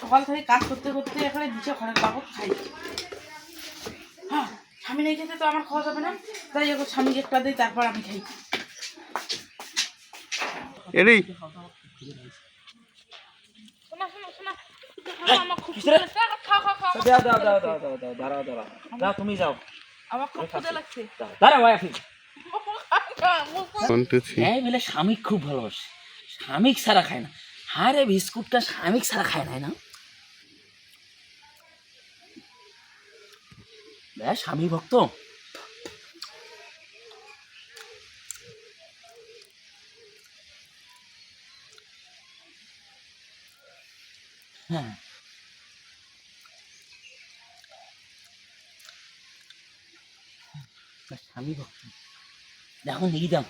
সকাল থেকে কাজ করতে করতে এখানে দিচ্ছে ঘরের বাবু খাই। হ্যাঁ, স্বামী নেই খেতে তো আমার খাওয়া যাবে না, তাই এখন স্বামীকে একটা দিই, তারপর আমি খাই। এরই শোনা শোনা শোনা, আমার খুব খিদে লাগছে। খাও খাও খাও, দাও তুমি যাও। আমার খুব খিদে লাগছে। দাঁড়া ভাই আসি। হ্যাঁ বলে স্বামী খুব ভালোবাসে, স্বামিক ছাড়া খায় না। হ্যাঁ রে, বিস্কুটটা স্বামিক ছাড়া খায় না। স্বামী ভক্ত। হ্যাঁ, স্বামী ভক্ত। দেখো নিয়ে দাও।